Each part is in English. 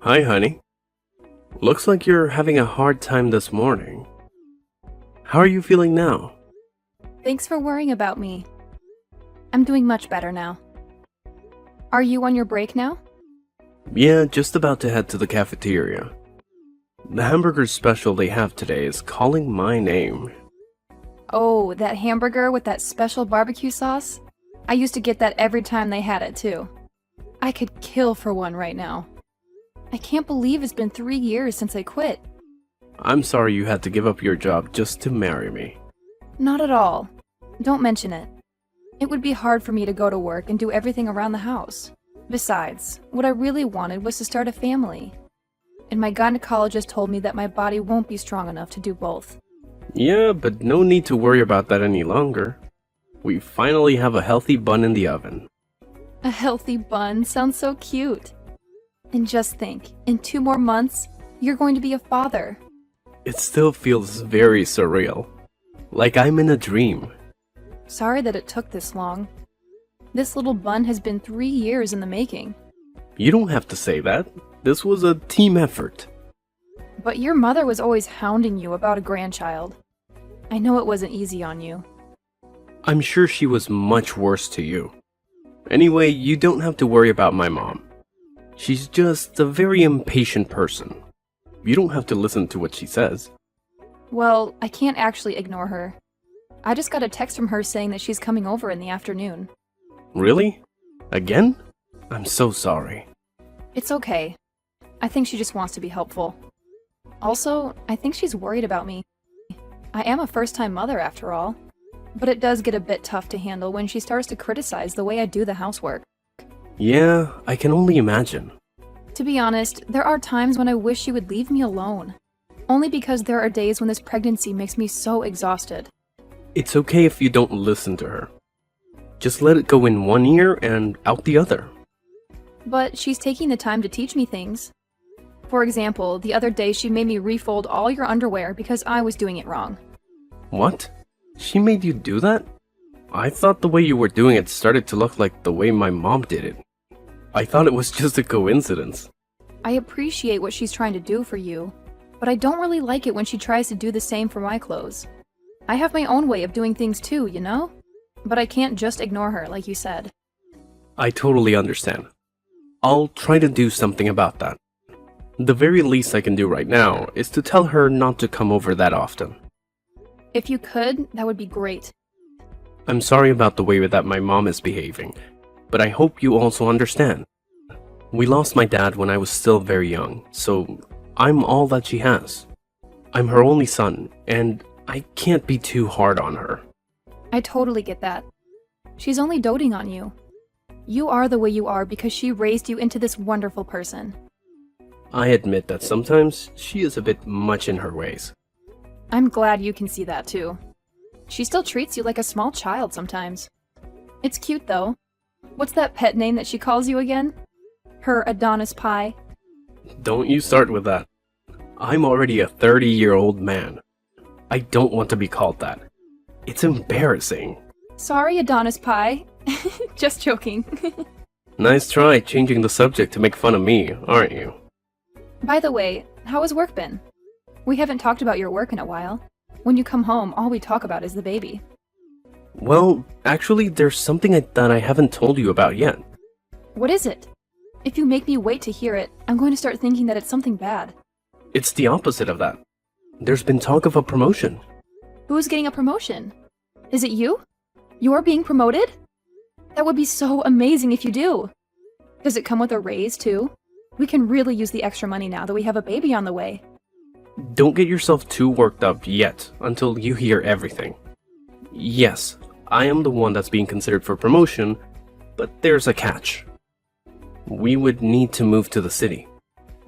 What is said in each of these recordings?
Hi, honey. Looks like you're having a hard time this morning. How are you feeling now? Thanks for worrying about me. I'm doing much better now. Are you on your break now? Yeah, just about to head to the cafeteria. The hamburger special they have today is calling my name. Oh, that hamburger with that special barbecue sauce? I used to get that every time they had it, too. I could kill for one right now. I can't believe it's been 3 years since I quit. I'm sorry you had to give up your job just to marry me. Not at all. Don't mention it. It would be hard for me to go to work and do everything around the house. Besides, what I really wanted was to start a family. And my gynecologist told me that my body won't be strong enough to do both. Yeah, but no need to worry about that any longer. We finally have a healthy bun in the oven. A healthy bun sounds so cute. And just think, in 2 more months, you're going to be a father. It still feels very surreal. Like I'm in a dream. Sorry that it took this long. This little bun has been 3 years in the making. You don't have to say that. This was a team effort. But your mother was always hounding you about a grandchild. I know it wasn't easy on you. I'm sure she was much worse to you. Anyway, you don't have to worry about my mom. She's just a very impatient person. You don't have to listen to what she says. Well, I can't actually ignore her. I just got a text from her saying that she's coming over in the afternoon. Really? Again? I'm so sorry. It's okay. I think she just wants to be helpful. Also, I think she's worried about me. I am a first-time mother after all. But it does get a bit tough to handle when she starts to criticize the way I do the housework. Yeah, I can only imagine. To be honest, there are times when I wish she would leave me alone. Only because there are days when this pregnancy makes me so exhausted. It's okay if you don't listen to her. Just let it go in one ear and out the other. But she's taking the time to teach me things. For example, the other day she made me refold all your underwear because I was doing it wrong. What? She made you do that? I thought the way you were doing it started to look like the way my mom did it. I thought it was just a coincidence. I appreciate what she's trying to do for you, but I don't really like it when she tries to do the same for my clothes. I have my own way of doing things too, you know? But I can't just ignore her, like you said. I totally understand. I'll try to do something about that. The very least I can do right now is to tell her not to come over that often. If you could, that would be great. I'm sorry about the way that my mom is behaving, but I hope you also understand. We lost my dad when I was still very young, so I'm all that she has. I'm her only son, and I can't be too hard on her. I totally get that. She's only doting on you. You are the way you are because she raised you into this wonderful person. I admit that sometimes she is a bit much in her ways. I'm glad you can see that too. She still treats you like a small child sometimes. It's cute though. What's that pet name that she calls you again? Her Adonis pie? Don't you start with that. I'm already a 30-year-old man. I don't want to be called that. It's embarrassing. Sorry, Adonis pie. Just joking. Nice try changing the subject to make fun of me, aren't you? By the way, how has work been? We haven't talked about your work in a while. When you come home, all we talk about is the baby. Well, actually, there's something that I haven't told you about yet. What is it? If you make me wait to hear it, I'm going to start thinking that it's something bad. It's the opposite of that. There's been talk of a promotion. Who's getting a promotion? Is it you? You're being promoted? That would be so amazing if you do. Does it come with a raise, too? We can really use the extra money now that we have a baby on the way. Don't get yourself too worked up yet until you hear everything. Yes, I am the one that's being considered for promotion, but there's a catch. We would need to move to the city.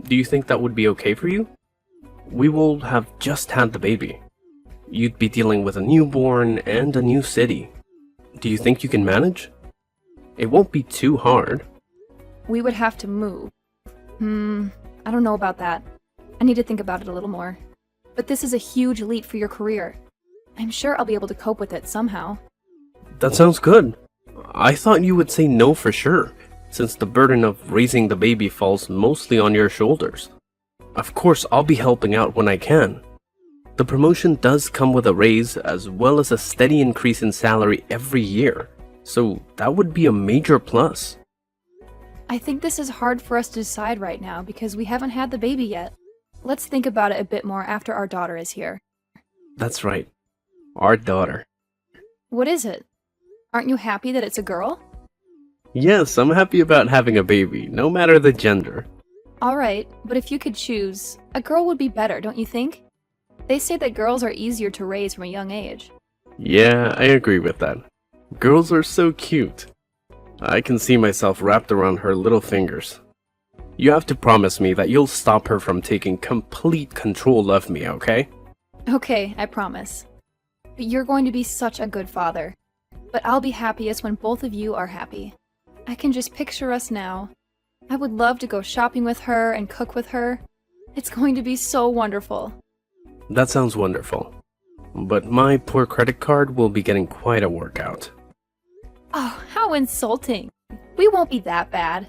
Do you think that would be okay for you? We will have just had the baby. You'd be dealing with a newborn and a new city. Do you think you can manage? It won't be too hard. We would have to move. I don't know about that. I need to think about it a little more. But this is a huge leap for your career. I'm sure I'll be able to cope with it somehow. That sounds good. I thought you would say no for sure, since the burden of raising the baby falls mostly on your shoulders. Of course, I'll be helping out when I can. The promotion does come with a raise as well as a steady increase in salary every year, so that would be a major plus. I think this is hard for us to decide right now because we haven't had the baby yet. Let's think about it a bit more after our daughter is here. That's right. Our daughter. What is it? Aren't you happy that it's a girl? Yes, I'm happy about having a baby, no matter the gender. Alright, but if you could choose, a girl would be better, don't you think? They say that girls are easier to raise from a young age. Yeah, I agree with that. Girls are so cute. I can see myself wrapped around her little fingers. You have to promise me that you'll stop her from taking complete control of me, okay? Okay, I promise. But you're going to be such a good father. But I'll be happiest when both of you are happy. I can just picture us now. I would love to go shopping with her and cook with her. It's going to be so wonderful. That sounds wonderful. But my poor credit card will be getting quite a workout. Oh, how insulting. We won't be that bad.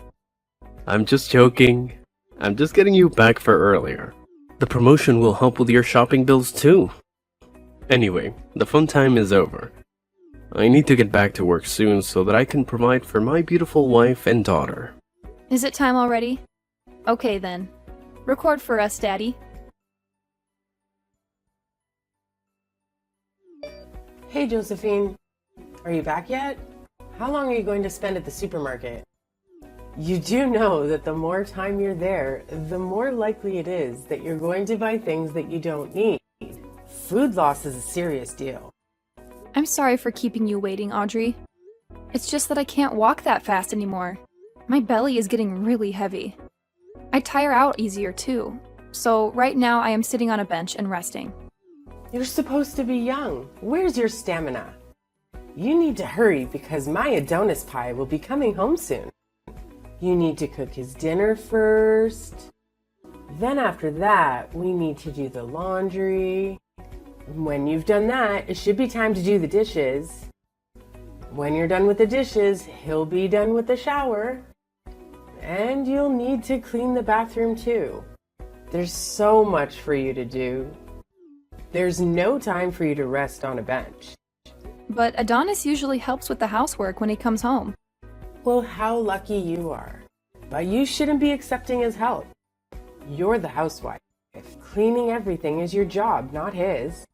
I'm just joking. I'm just getting you back for earlier. The promotion will help with your shopping bills too. Anyway, the fun time is over. I need to get back to work soon so that I can provide for my beautiful wife and daughter. Is it time already? Okay then. Record for us, Daddy. Hey Josephine, are you back yet? How long are you going to spend at the supermarket? You do know that the more time you're there, the more likely it is that you're going to buy things that you don't need. Food loss is a serious deal. I'm sorry for keeping you waiting, Audrey. It's just that I can't walk that fast anymore. My belly is getting really heavy. I tire out easier too. So right now I am sitting on a bench and resting. You're supposed to be young. Where's your stamina? You need to hurry because my Adonis pie will be coming home soon. You need to cook his dinner first. Then after that, we need to do the laundry. When you've done that, it should be time to do the dishes. When you're done with the dishes, he'll be done with the shower. And you'll need to clean the bathroom too. There's so much for you to do. There's no time for you to rest on a bench. But Adonis usually helps with the housework when he comes home. Well, how lucky you are. But you shouldn't be accepting his help. You're the housewife. Cleaning everything is your job, not his.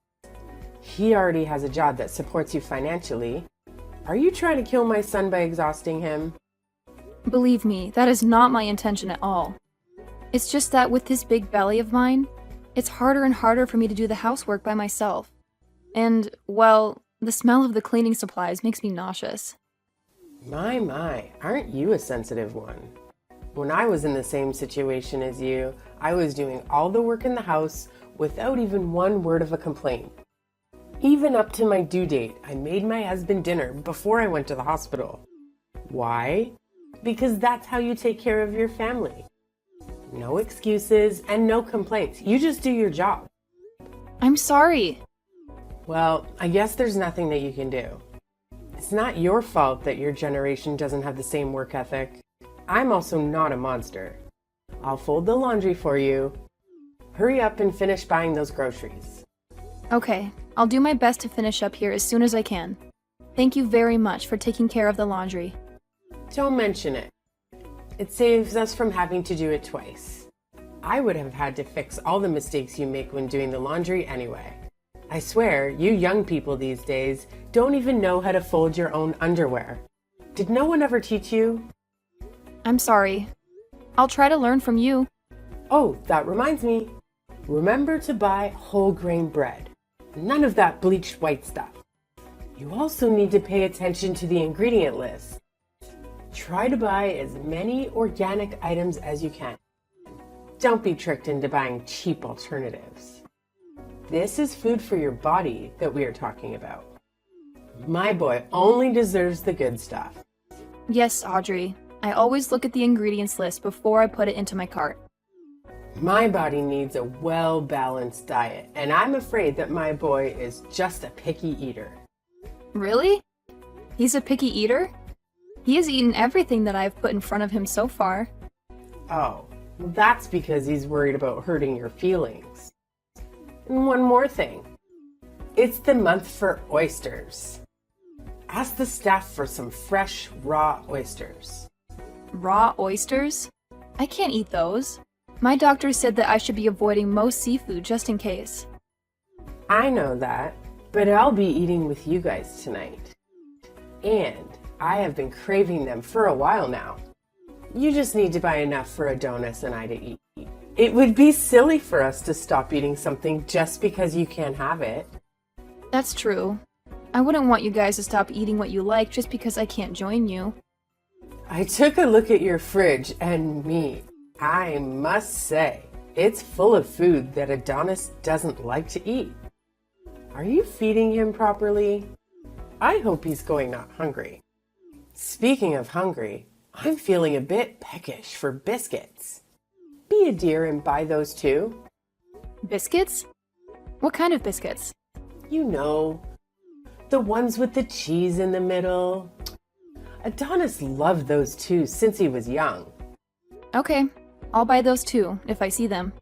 He already has a job that supports you financially. Are you trying to kill my son by exhausting him? Believe me, that is not my intention at all. It's just that with this big belly of mine, it's harder and harder for me to do the housework by myself. And, well, the smell of the cleaning supplies makes me nauseous. My, aren't you a sensitive one? When I was in the same situation as you, I was doing all the work in the house without even one word of a complaint. Even up to my due date, I made my husband dinner before I went to the hospital. Why? Because that's how you take care of your family. No excuses and no complaints. You just do your job. I'm sorry. Well, I guess there's nothing that you can do. It's not your fault that your generation doesn't have the same work ethic. I'm also not a monster. I'll fold the laundry for you. Hurry up and finish buying those groceries. Okay, I'll do my best to finish up here as soon as I can. Thank you very much for taking care of the laundry. Don't mention it. It saves us from having to do it twice. I would have had to fix all the mistakes you make when doing the laundry anyway. I swear, you young people these days don't even know how to fold your own underwear. Did no one ever teach you? I'm sorry. I'll try to learn from you. Oh, that reminds me. Remember to buy whole grain bread. None of that bleached white stuff. You also need to pay attention to the ingredient list. Try to buy as many organic items as you can. Don't be tricked into buying cheap alternatives. This is food for your body that we are talking about. My boy only deserves the good stuff. Yes, Audrey. I always look at the ingredients list before I put it into my cart. My body needs a well-balanced diet, and I'm afraid that my boy is just a picky eater. Really? He's a picky eater? He has eaten everything that I have put in front of him so far. Oh, that's because he's worried about hurting your feelings. And one more thing. It's the month for oysters. Ask the staff for some fresh, raw oysters. Raw oysters? I can't eat those. My doctor said that I should be avoiding most seafood just in case. I know that, but I'll be eating with you guys tonight. And I have been craving them for a while now. You just need to buy enough for Adonis and I to eat. It would be silly for us to stop eating something just because you can't have it. That's true. I wouldn't want you guys to stop eating what you like just because I can't join you. I took a look at your fridge and meat. I must say, it's full of food that Adonis doesn't like to eat. Are you feeding him properly? I hope he's going not hungry. Speaking of hungry, I'm feeling a bit peckish for biscuits. Be a dear and buy those too. Biscuits? What kind of biscuits? You know, the ones with the cheese in the middle. Adonis loved those too since he was young. Okay, I'll buy those too, if I see them.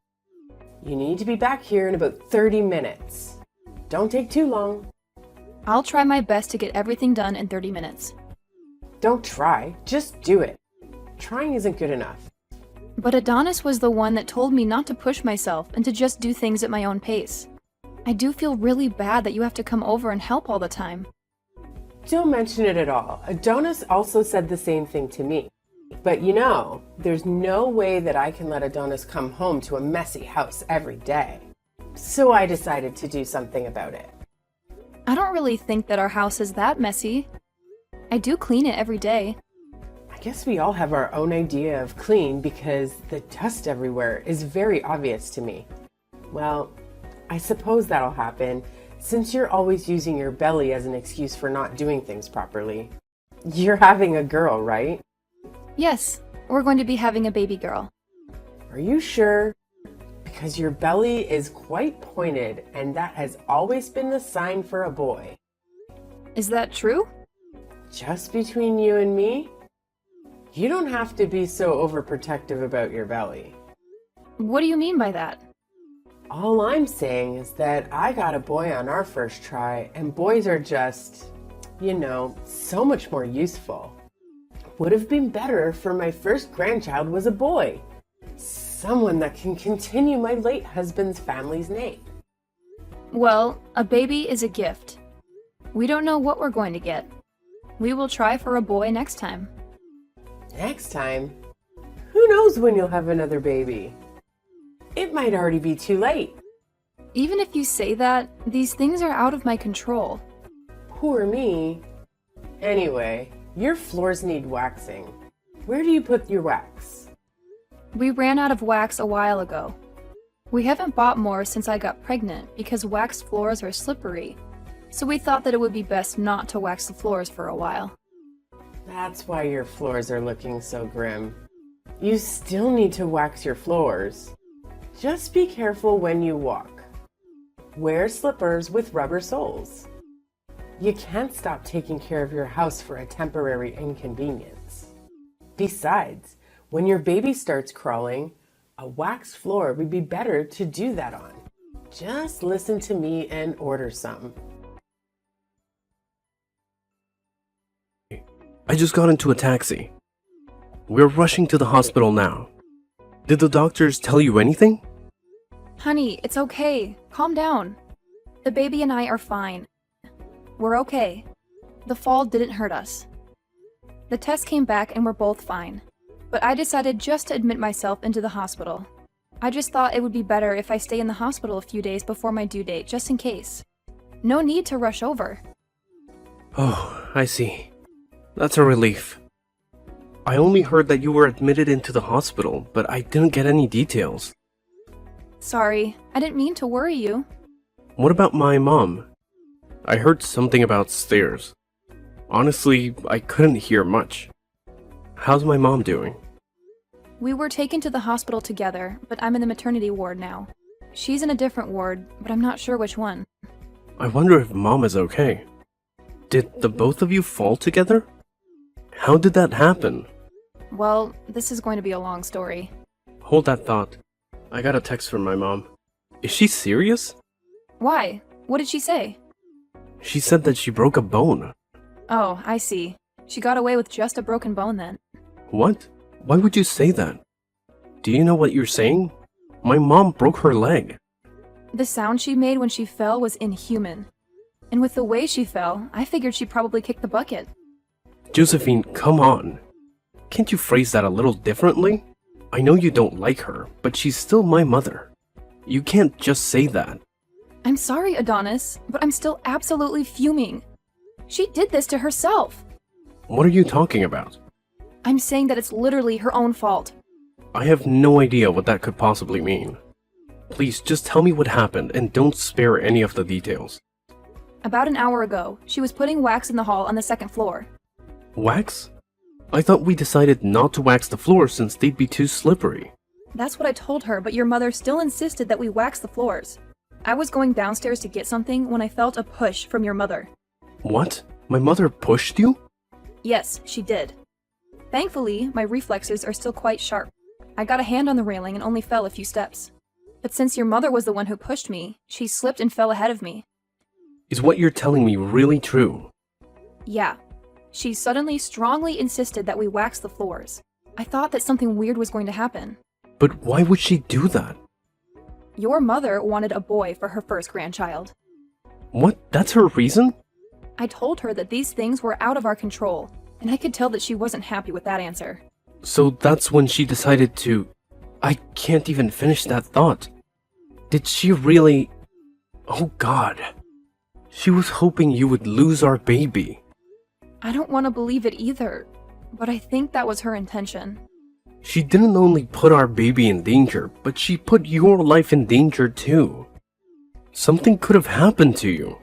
You need to be back here in about 30 minutes. Don't take too long. I'll try my best to get everything done in 30 minutes. Don't try, just do it. Trying isn't good enough. But Adonis was the one that told me not to push myself and to just do things at my own pace. I do feel really bad that you have to come over and help all the time. Don't mention it at all. Adonis also said the same thing to me. But you know, there's no way that I can let Adonis come home to a messy house every day. So I decided to do something about it. I don't really think that our house is that messy. I do clean it every day. I guess we all have our own idea of clean because the dust everywhere is very obvious to me. Well, I suppose that'll happen since you're always using your belly as an excuse for not doing things properly. You're having a girl, right? Yes, we're going to be having a baby girl. Are you sure? Because your belly is quite pointed and that has always been the sign for a boy. Is that true? Just between you and me? You don't have to be so overprotective about your belly. What do you mean by that? All I'm saying is that I got a boy on our first try, and boys are just, you know, so much more useful. Would have been better for my first grandchild was a boy. Someone that can continue my late husband's family's name. Well, a baby is a gift. We don't know what we're going to get. We will try for a boy next time. Next time? Who knows when you'll have another baby? It might already be too late. Even if you say that, these things are out of my control. Poor me. Anyway, your floors need waxing. Where do you put your wax? We ran out of wax a while ago. We haven't bought more since I got pregnant because waxed floors are slippery, so we thought that it would be best not to wax the floors for a while. That's why your floors are looking so grim. You still need to wax your floors. Just be careful when you walk. Wear slippers with rubber soles. You can't stop taking care of your house for a temporary inconvenience. Besides, when your baby starts crawling, a waxed floor would be better to do that on. Just listen to me and order some. I just got into a taxi. We're rushing to the hospital now. Did the doctors tell you anything? Honey, it's okay. Calm down. The baby and I are fine. We're okay. The fall didn't hurt us. The test came back and we're both fine. But I decided just to admit myself into the hospital. I just thought it would be better if I stay in the hospital a few days before my due date, just in case. No need to rush over. Oh, I see. That's a relief. I only heard that you were admitted into the hospital, but I didn't get any details. Sorry, I didn't mean to worry you. What about my mom? I heard something about stairs. Honestly, I couldn't hear much. How's my mom doing? We were taken to the hospital together, but I'm in the maternity ward now. She's in a different ward, but I'm not sure which one. I wonder if mom is okay. Did the both of you fall together? How did that happen? Well, this is going to be a long story. Hold that thought. I got a text from my mom. Is she serious? Why? What did she say? She said that she broke a bone. Oh, I see. She got away with just a broken bone then. What? Why would you say that? Do you know what you're saying? My mom broke her leg. The sound she made when she fell was inhuman. And with the way she fell, I figured she probably kicked the bucket. Josephine, come on. Can't you phrase that a little differently? I know you don't like her, but she's still my mother. You can't just say that. I'm sorry, Adonis, but I'm still absolutely fuming. She did this to herself. What are you talking about? I'm saying that it's literally her own fault. I have no idea what that could possibly mean. Please, just tell me what happened and don't spare any of the details. About an hour ago, she was putting wax in the hall on the second floor. Wax? I thought we decided not to wax the floors since they'd be too slippery. That's what I told her, but your mother still insisted that we wax the floors. I was going downstairs to get something when I felt a push from your mother. What? My mother pushed you? Yes, she did. Thankfully, my reflexes are still quite sharp. I got a hand on the railing and only fell a few steps. But since your mother was the one who pushed me, she slipped and fell ahead of me. Is what you're telling me really true? Yeah. She suddenly strongly insisted that we wax the floors. I thought that something weird was going to happen. But why would she do that? Your mother wanted a boy for her first grandchild. What? That's her reason? I told her that these things were out of our control, and I could tell that she wasn't happy with that answer. So that's when she decided to... I can't even finish that thought. Did she really... Oh God. She was hoping you would lose our baby. I don't want to believe it either, but I think that was her intention. She didn't only put our baby in danger, but she put your life in danger too. Something could have happened to you.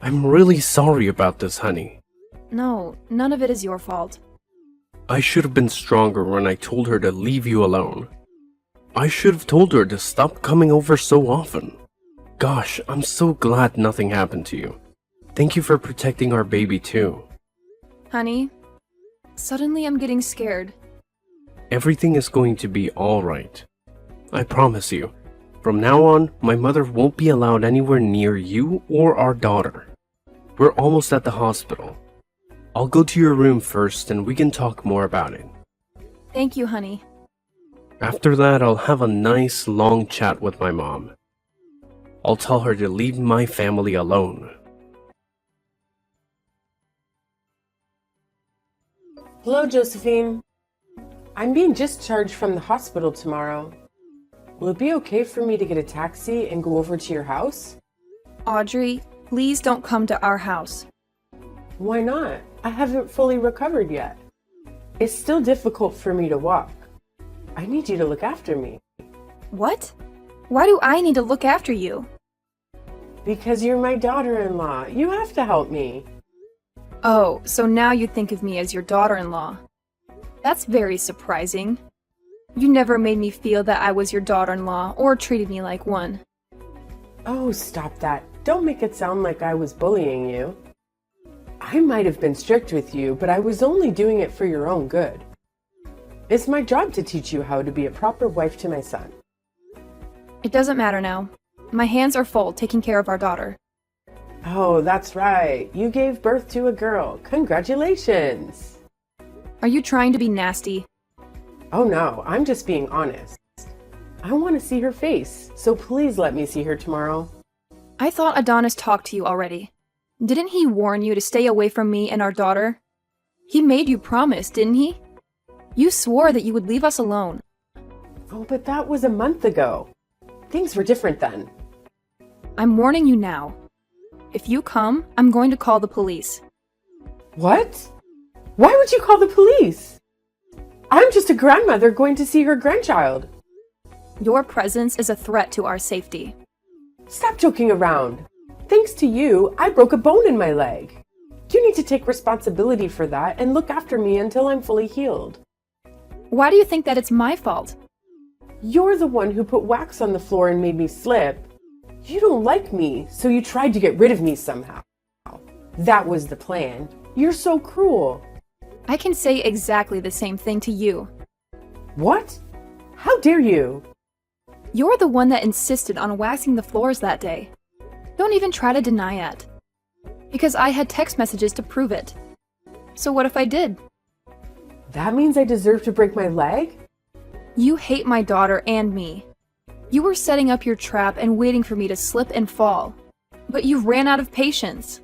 I'm really sorry about this, honey. No, none of it is your fault. I should have been stronger when I told her to leave you alone. I should have told her to stop coming over so often. Gosh, I'm so glad nothing happened to you. Thank you for protecting our baby too. Honey, suddenly I'm getting scared. Everything is going to be alright. I promise you. From now on, my mother won't be allowed anywhere near you or our daughter. We're almost at the hospital. I'll go to your room first and we can talk more about it. Thank you, honey. After that, I'll have a nice long chat with my mom. I'll tell her to leave my family alone. Hello, Josephine. I'm being discharged from the hospital tomorrow. Will it be okay for me to get a taxi and go over to your house? Audrey, please don't come to our house. Why not? I haven't fully recovered yet. It's still difficult for me to walk. I need you to look after me. What? Why do I need to look after you? Because you're my daughter-in-law. You have to help me. Oh, so now you think of me as your daughter-in-law. That's very surprising. You never made me feel that I was your daughter-in-law or treated me like one. Oh, stop that. Don't make it sound like I was bullying you. I might have been strict with you, but I was only doing it for your own good. It's my job to teach you how to be a proper wife to my son. It doesn't matter now. My hands are full taking care of our daughter. Oh, that's right. You gave birth to a girl. Congratulations. Are you trying to be nasty? Oh no, I'm just being honest. I want to see her face, so please let me see her tomorrow. I thought Adonis talked to you already. Didn't he warn you to stay away from me and our daughter? He made you promise, didn't he? You swore that you would leave us alone. Oh, but that was a month ago. Things were different then. I'm warning you now. If you come, I'm going to call the police. What? Why would you call the police? I'm just a grandmother going to see her grandchild. Your presence is a threat to our safety. Stop joking around. Thanks to you, I broke a bone in my leg. You need to take responsibility for that and look after me until I'm fully healed. Why do you think that it's my fault? You're the one who put wax on the floor and made me slip. You don't like me, so you tried to get rid of me somehow. That was the plan. You're so cruel. I can say exactly the same thing to you. What? How dare you? You're the one that insisted on waxing the floors that day. Don't even try to deny it. Because I had text messages to prove it. So what if I did? That means I deserve to break my leg? You hate my daughter and me. You were setting up your trap and waiting for me to slip and fall. But you ran out of patience.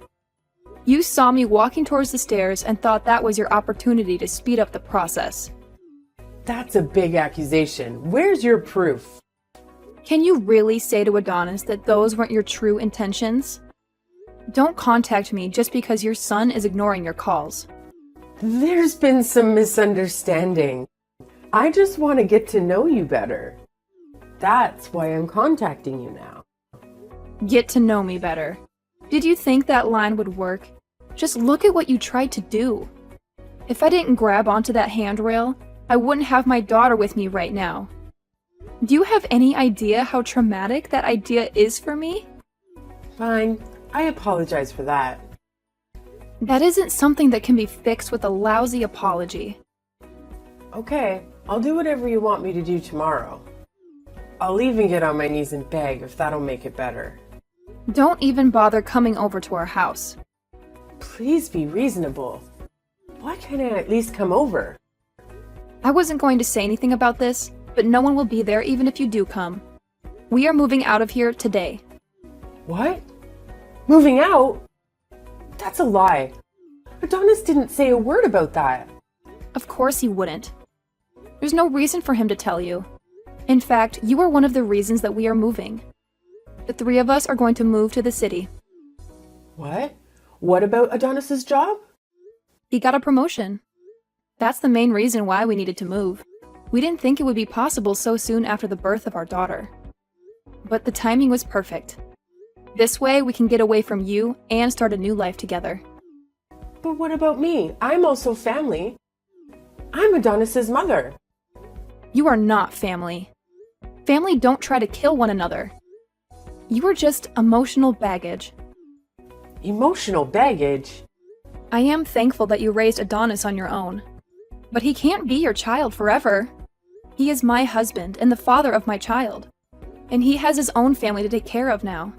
You saw me walking towards the stairs and thought that was your opportunity to speed up the process. That's a big accusation. Where's your proof? Can you really say to Adonis that those weren't your true intentions? Don't contact me just because your son is ignoring your calls. There's been some misunderstanding. I just want to get to know you better. That's why I'm contacting you now. Get to know me better. Did you think that line would work? Just look at what you tried to do. If I didn't grab onto that handrail, I wouldn't have my daughter with me right now. Do you have any idea how traumatic that idea is for me? Fine, I apologize for that. That isn't something that can be fixed with a lousy apology. Okay, I'll do whatever you want me to do tomorrow. I'll even get on my knees and beg if that'll make it better. Don't even bother coming over to our house. Please be reasonable. Why can't I at least come over? I wasn't going to say anything about this, but no one will be there even if you do come. We are moving out of here today. What? Moving out? That's a lie. Adonis didn't say a word about that. Of course he wouldn't. There's no reason for him to tell you. In fact, you are one of the reasons that we are moving. The three of us are going to move to the city. What? What about Adonis's job? He got a promotion. That's the main reason why we needed to move. We didn't think it would be possible so soon after the birth of our daughter. But the timing was perfect. This way we can get away from you and start a new life together. But what about me? I'm also family. I'm Adonis's mother. You are not family. Family don't try to kill one another. You are just emotional baggage. Emotional baggage? I am thankful that you raised Adonis on your own. But he can't be your child forever. He is my husband and the father of my child. And he has his own family to take care of now.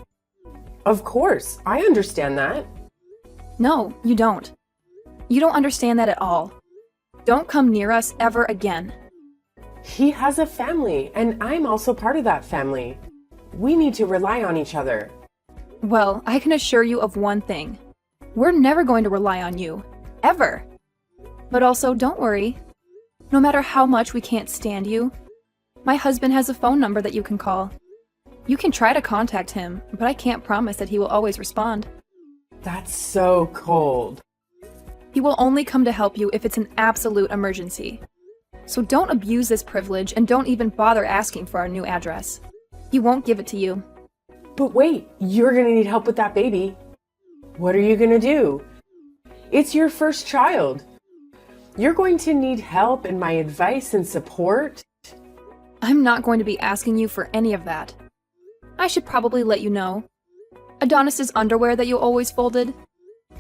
Of course, I understand that. No, you don't. You don't understand that at all. Don't come near us ever again. He has a family, and I'm also part of that family. We need to rely on each other. Well, I can assure you of one thing. We're never going to rely on you. Ever. But also, don't worry. No matter how much we can't stand you, my husband has a phone number that you can call. You can try to contact him, but I can't promise that he will always respond. That's so cold. He will only come to help you if it's an absolute emergency. So don't abuse this privilege and don't even bother asking for our new address. He won't give it to you. But wait, you're gonna need help with that baby. What are you gonna do? It's your first child. You're going to need help and my advice and support. I'm not going to be asking you for any of that. I should probably let you know. Adonis's underwear that you always folded?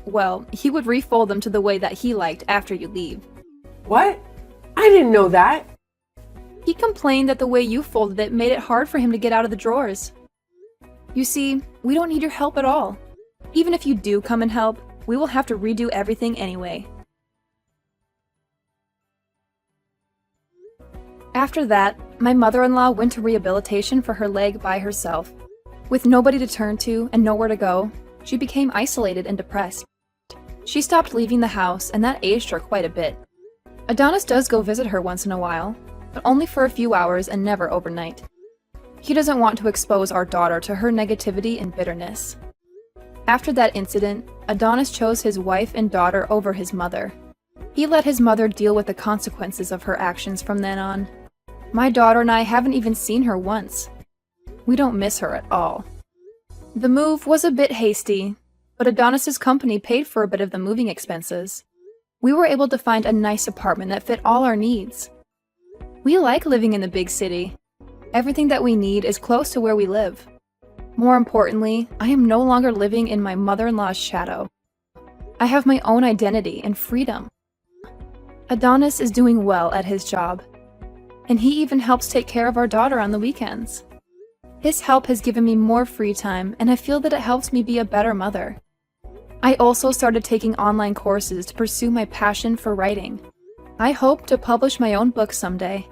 Well, he would refold them to the way that he liked after you leave. What? I didn't know that. He complained that the way you folded it made it hard for him to get out of the drawers. You see, we don't need your help at all. Even if you do come and help, we will have to redo everything anyway. After that, my mother-in-law went to rehabilitation for her leg by herself. With nobody to turn to and nowhere to go, she became isolated and depressed. She stopped leaving the house, and that aged her quite a bit. Adonis does go visit her once in a while, but only for a few hours and never overnight. He doesn't want to expose our daughter to her negativity and bitterness. After that incident, Adonis chose his wife and daughter over his mother. He let his mother deal with the consequences of her actions from then on. My daughter and I haven't even seen her once. We don't miss her at all. The move was a bit hasty, but Adonis's company paid for a bit of the moving expenses. We were able to find a nice apartment that fit all our needs. We like living in the big city. Everything that we need is close to where we live. More importantly, I am no longer living in my mother-in-law's shadow. I have my own identity and freedom. Adonis is doing well at his job, and he even helps take care of our daughter on the weekends. His help has given me more free time, and I feel that it helps me be a better mother. I also started taking online courses to pursue my passion for writing. I hope to publish my own book someday.